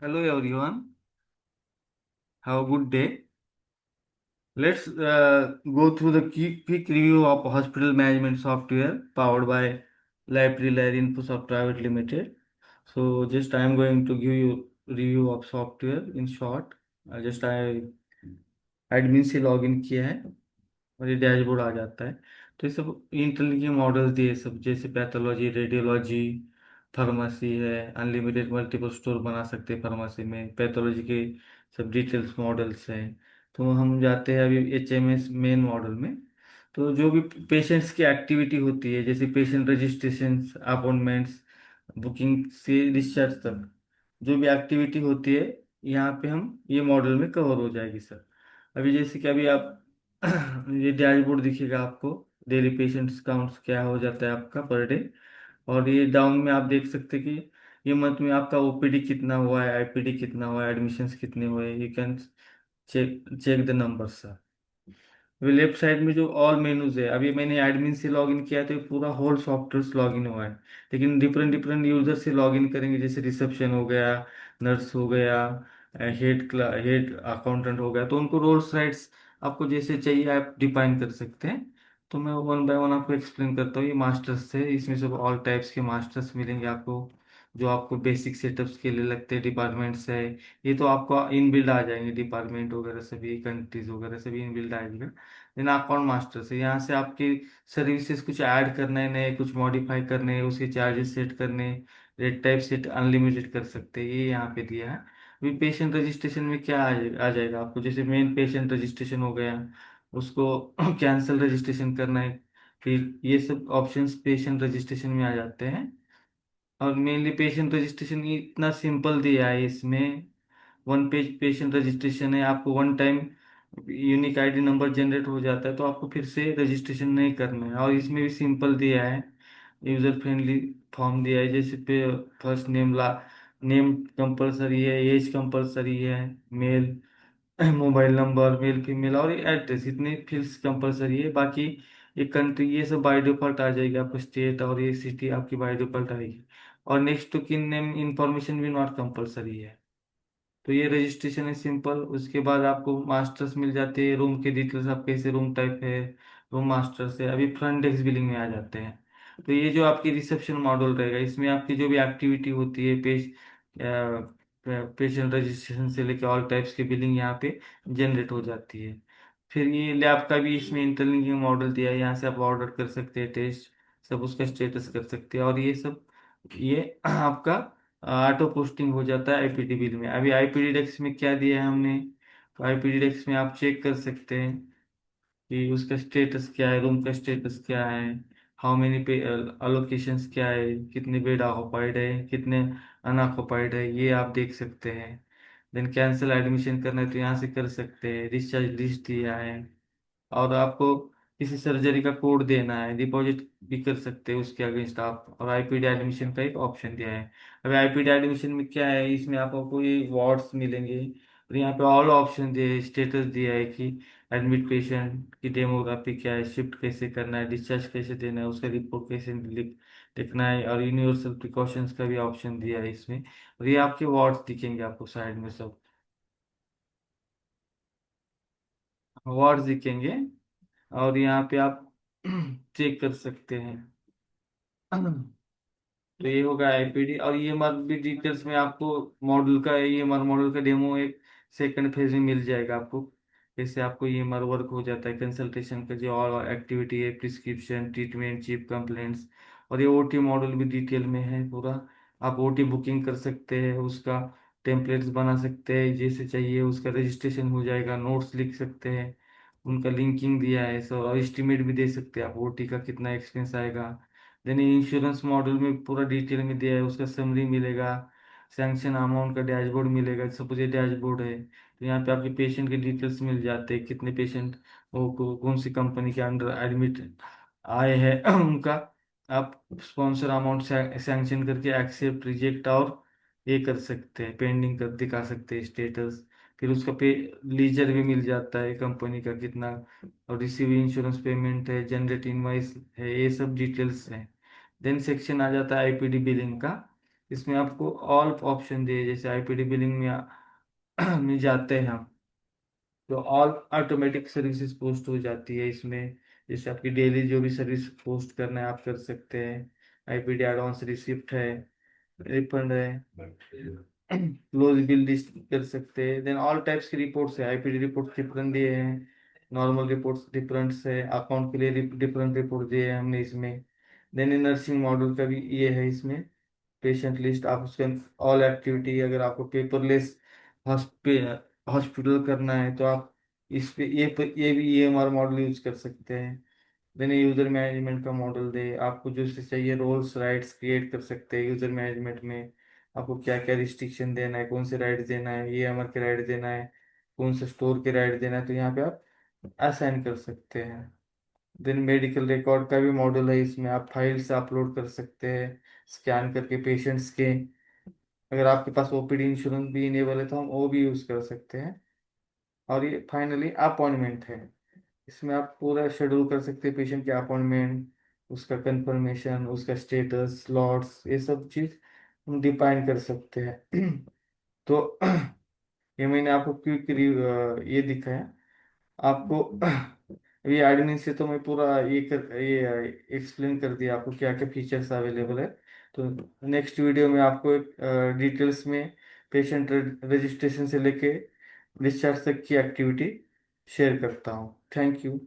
Hello everyone, have a good day. Let's go through the quick review of hospital management software powered by Library Layer Infosoft Private Limited. So just I am going to give you review of software in short. I admin से login किया है और ये dashboard आ जाता है। तो ये सब इंटरनल के मॉडल्स दिए सब, जैसे पैथोलॉजी, रेडियोलॉजी, फार्मेसी है, अनलिमिटेड मल्टीपल स्टोर बना सकते हैं फार्मेसी में, पैथोलॉजी के सब डिटेल्स मॉडल्स हैं। तो हम जाते हैं अभी HMS मेन मॉडल में। तो जो भी पेशेंट्स की एक्टिविटी होती है, जैसे पेशेंट रजिस्ट्रेशन, अपॉइंटमेंट्स, बुकिंग से डिस्चार्ज तक जो भी एक्टिविटी होती है, यहाँ पे हम ये मॉडल में कवर हो जाएगी सर। अभी जैसे कि अभी आप ये डैशबोर्ड दिखेगा आपको, डेली पेशेंट्स काउंट्स क्या हो जाता है आपका पर डे। और ये डाउन में आप देख सकते हैं कि ये मंथ में आपका OPD कितना हुआ है, IPD कितना हुआ है, एडमिशन्स कितने हुए, you can check check the numbers. अभी लेफ्ट साइड में जो ऑल मेनूज है, अभी मैंने एडमिन से लॉगिन किया है तो ये पूरा होल सॉफ्टवेयर लॉगिन हुआ है। लेकिन डिफरेंट डिफरेंट यूजर से लॉगिन करेंगे, जैसे रिसेप्शन हो गया, नर्स हो गया, हेड अकाउंटेंट हो गया, तो उनको रोल्स राइट्स आपको जैसे चाहिए आप डिफाइन कर सकते हैं। तो मैं वन बाय वन आपको एक्सप्लेन करता हूँ। ये मास्टर्स है, इसमें सब ऑल टाइप्स के मास्टर्स मिलेंगे आपको, जो आपको बेसिक सेटअप्स के लिए लगते हैं। डिपार्टमेंट्स है, ये तो आपको इनबिल्ड आ जाएंगे, डिपार्टमेंट वगैरह सभी, कंट्रीज वगैरह सभी इनबिल्ड आएंगे। देन अकाउंट मास्टर से यहाँ से आपकी सर्विसेज कुछ ऐड करना है, नए कुछ मॉडिफाई करने हैं, उसके चार्जेस सेट करने, रेट टाइप सेट अनलिमिटेड कर सकते हैं, ये यहाँ पे दिया है। अभी पेशेंट रजिस्ट्रेशन में क्या आ जाएगा आपको, जैसे मेन पेशेंट रजिस्ट्रेशन हो गया, उसको कैंसिल रजिस्ट्रेशन करना है, फिर ये सब ऑप्शंस पेशेंट रजिस्ट्रेशन में आ जाते हैं। और मेनली पेशेंट रजिस्ट्रेशन इतना सिंपल दिया है इसमें, वन पेज पेशेंट रजिस्ट्रेशन है, आपको one time unique ID number generate हो जाता है, तो आपको फिर से रजिस्ट्रेशन नहीं करना है। और इसमें भी सिंपल दिया है, यूजर फ्रेंडली फॉर्म दिया है, जैसे पे फर्स्ट नेम, ला नेम कंपलसरी है, एज कंपलसरी है, mail, mobile number, male female, और एड्रेस, इतने फील्ड्स कंपलसरी है। बाकी ये कंट्री ये सब बाय डिफॉल्ट आ जाएगी आपको, स्टेट और ये सिटी आपकी बाय डिफॉल्ट आएगी। और नेक्स्ट टू किन नेम इंफॉर्मेशन भी नॉट कंपलसरी है। तो ये रजिस्ट्रेशन है सिंपल। उसके बाद आपको मास्टर्स मिल जाते हैं, रूम के डिटेल्स, आप कैसे रूम टाइप है, रूम मास्टर्स है। अभी फ्रंट डेस्क बिलिंग में आ जाते हैं। तो ये जो आपकी रिसेप्शन मॉडल रहेगा, इसमें आपकी जो भी एक्टिविटी होती है, पेशेंट रजिस्ट्रेशन से लेकर ऑल टाइप्स की बिलिंग यहाँ पे जनरेट हो जाती है। फिर ये लैब का भी इसमें इंटरलिंकिंग मॉडल दिया है, यहाँ से आप ऑर्डर कर सकते हैं टेस्ट, सब उसका स्टेटस कर सकते हैं। और ये सब ये आपका ऑटो पोस्टिंग हो जाता है IPD बिल में। अभी IPD डेस्क में क्या दिया है हमने, तो IPD डेस्क में आप चेक कर सकते हैं कि उसका स्टेटस क्या है, रूम का स्टेटस क्या है, हाउ मेनी पे अलोकेशंस क्या है, कितने बेड ऑक्युपाइड है, कितने अनऑक्युपाइड है, ये आप देख सकते हैं। देन कैंसिल एडमिशन करना है तो यहाँ से कर सकते हैं। डिस्चार्ज लिस्ट दिया है, और आपको किसी सर्जरी का कोड देना है, डिपॉजिट भी कर सकते हैं उसके अगेंस्ट आप। और IPD एडमिशन का एक ऑप्शन दिया है। अभी IPD एडमिशन में क्या है, इसमें आपको कोई वार्ड्स मिलेंगे, और यहाँ पे ऑल ऑप्शन दिए है, स्टेटस दिया है कि एडमिट पेशेंट की डेमोग्राफी क्या है, शिफ्ट कैसे करना है, डिस्चार्ज कैसे देना है, उसका रिपोर्ट कैसे लिखना है, और यूनिवर्सल प्रिकॉशंस का भी ऑप्शन दिया है इसमें। और ये आपके वार्ड्स दिखेंगे आपको साइड में, सब वार्ड्स दिखेंगे। और यहाँ पे आप चेक कर सकते हैं। तो ये होगा IPD। और EMR भी डिटेल्स में आपको मॉडल का, EMR मॉडल का डेमो एक सेकंड फेज में मिल जाएगा आपको, जैसे आपको EMR वर्क हो जाता है, कंसल्टेशन का जो और एक्टिविटी है, प्रिस्क्रिप्शन, ट्रीटमेंट, चीफ कंप्लेंट्स। और ये OT मॉडल भी डिटेल में है पूरा। आप OT बुकिंग कर सकते हैं, उसका टेम्पलेट्स बना सकते हैं, जैसे चाहिए उसका रजिस्ट्रेशन हो जाएगा, नोट्स लिख सकते हैं, उनका लिंकिंग दिया है सर, और एस्टिमेट भी दे सकते हैं आप OT का कितना एक्सपेंस आएगा। देन इंश्योरेंस मॉड्यूल में पूरा डिटेल में दिया है, उसका समरी मिलेगा, सैंक्शन अमाउंट का डैशबोर्ड मिलेगा। सपोज ये डैशबोर्ड है, तो यहाँ पे आपके पेशेंट के डिटेल्स मिल जाते हैं, कितने पेशेंट वो कौन सी कंपनी के अंडर एडमिट आए हैं उनका आप स्पॉन्सर अमाउंट सैंक्शन करके एक्सेप्ट, रिजेक्ट और ये कर सकते हैं, पेंडिंग कर दिखा सकते हैं स्टेटस। फिर उसका पे लीजर भी मिल जाता है कंपनी का कितना, और रिसीव इंश्योरेंस पेमेंट है, जनरेट इनवाइस है, ये सब डिटेल्स हैं। देन सेक्शन आ जाता है IPD बिलिंग का। इसमें आपको ऑल ऑप्शन दिए, जैसे आईपीडी बिलिंग में में जाते हैं हम, तो ऑल ऑटोमेटिक सर्विसेज पोस्ट हो जाती है इसमें। जैसे आपकी डेली जो भी सर्विस पोस्ट करना है आप कर सकते हैं। आईपीडी एडवांस रिसिप्ट है, रिफंड है, क्लोज बिल लिस्ट कर सकते हैं। देन ऑल टाइप्स की रिपोर्ट्स है, आईपीडी रिपोर्ट डिफरेंट दिए हैं, नॉर्मल रिपोर्ट्स डिफरेंट है, अकाउंट के लिए डिफरेंट रिपोर्ट दिए हैं हमने इसमें। देन नर्सिंग मॉड्यूल का भी ये है इसमें, पेशेंट लिस्ट आप उसके ऑल एक्टिविटी, अगर आपको पेपरलेस हॉस्पिटल करना है तो आप इस पे ये भी ईएमआर मॉडल यूज कर सकते हैं। देन यूजर मैनेजमेंट का मॉडल दे, आपको जो से चाहिए रोल्स राइट्स क्रिएट कर सकते हैं यूजर मैनेजमेंट में। आपको क्या क्या रिस्ट्रिक्शन देना है, कौन से राइट्स देना है, ईएमआर के राइट देना है, कौन से स्टोर के राइट देना है, तो यहाँ पे आप असाइन कर सकते हैं। देन मेडिकल रिकॉर्ड का भी मॉडल है इसमें, आप फाइल्स अपलोड कर सकते हैं स्कैन करके पेशेंट्स के। अगर आपके पास ओपीडी इंश्योरेंस भी इनेबल है तो हम वो भी यूज कर सकते हैं। और ये फाइनली अपॉइंटमेंट है, इसमें आप पूरा शेड्यूल कर सकते हैं पेशेंट के अपॉइंटमेंट, उसका कंफर्मेशन, उसका स्टेटस, स्लॉट्स, ये सब चीज़ हम डिफाइन कर सकते हैं। तो ये मैंने आपको क्विक ये दिखाया आपको। ये एडमिन से तो मैं पूरा ये एक्सप्लेन कर दिया आपको क्या क्या फीचर्स अवेलेबल है। तो नेक्स्ट वीडियो में आपको एक डिटेल्स में पेशेंट रजिस्ट्रेशन से लेके डिस्चार्ज तक की एक्टिविटी शेयर करता हूँ। Thank you.